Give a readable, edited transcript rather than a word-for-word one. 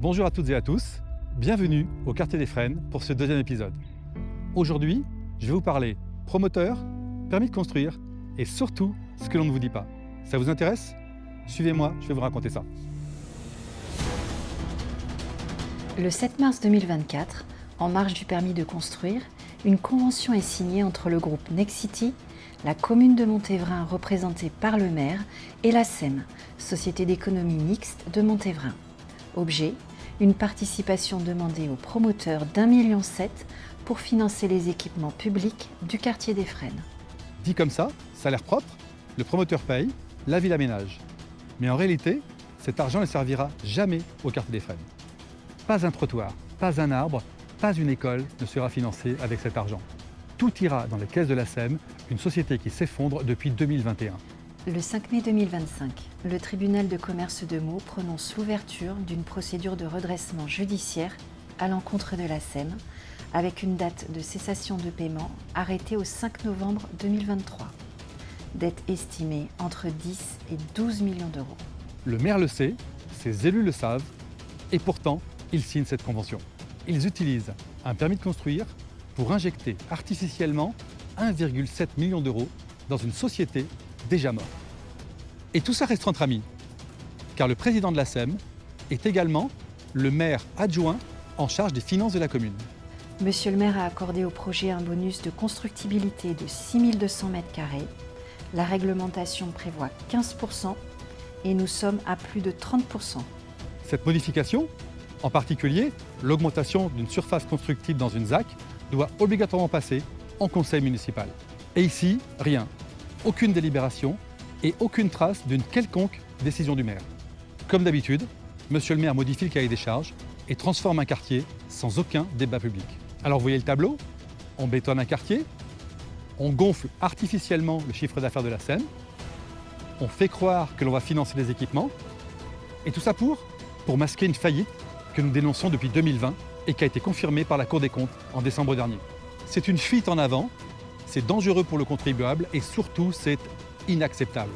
Bonjour à toutes et à tous, bienvenue au Quartier des Fresnes pour ce deuxième épisode. Aujourd'hui, je vais vous parler promoteur, permis de construire et surtout ce que l'on ne vous dit pas. Ça vous intéresse? Suivez-moi, je vais vous raconter ça. Le 7 mars 2024, en marge du permis de construire, une convention est signée entre le groupe Nexity, la commune de Montévrain représentée par le maire et la SEM, Société d'économie mixte de Montévrain. Objet, une participation demandée aux promoteurs d'1,7 million pour financer les équipements publics du quartier des Fresnes. Dit comme ça a l'air propre, le promoteur paye, la ville aménage. Mais en réalité, cet argent ne servira jamais au quartier des Fresnes. Pas un trottoir, pas un arbre, pas une école ne sera financé avec cet argent. Tout ira dans les caisses de la SEM, une société qui s'effondre depuis 2021. Le 5 mai 2025, le tribunal de commerce de Meaux prononce l'ouverture d'une procédure de redressement judiciaire à l'encontre de la SEM, avec une date de cessation de paiement arrêtée au 5 novembre 2023. Dette estimée entre 10 et 12 millions d'euros. Le maire le sait, ses élus le savent, et pourtant, ils signent cette convention. Ils utilisent un permis de construire pour injecter artificiellement 1,7 million d'euros dans une société déjà morte. Et tout ça reste entre amis, car le président de la SEM est également le maire adjoint en charge des finances de la commune. Monsieur le maire a accordé au projet un bonus de constructibilité de 6200 m². La réglementation prévoit 15% et nous sommes à plus de 30%. Cette modification, en particulier l'augmentation d'une surface constructible dans une ZAC, doit obligatoirement passer en conseil municipal. Et ici, rien. Aucune délibération et aucune trace d'une quelconque décision du maire. Comme d'habitude, monsieur le maire modifie le cahier des charges et transforme un quartier sans aucun débat public. Alors vous voyez le tableau, on bétonne un quartier, on gonfle artificiellement le chiffre d'affaires de la SEM, on fait croire que l'on va financer les équipements, et tout ça pour masquer une faillite que nous dénonçons depuis 2020 et qui a été confirmée par la Cour des comptes en décembre dernier. C'est une fuite en avant, c'est dangereux pour le contribuable et surtout c'est inacceptable.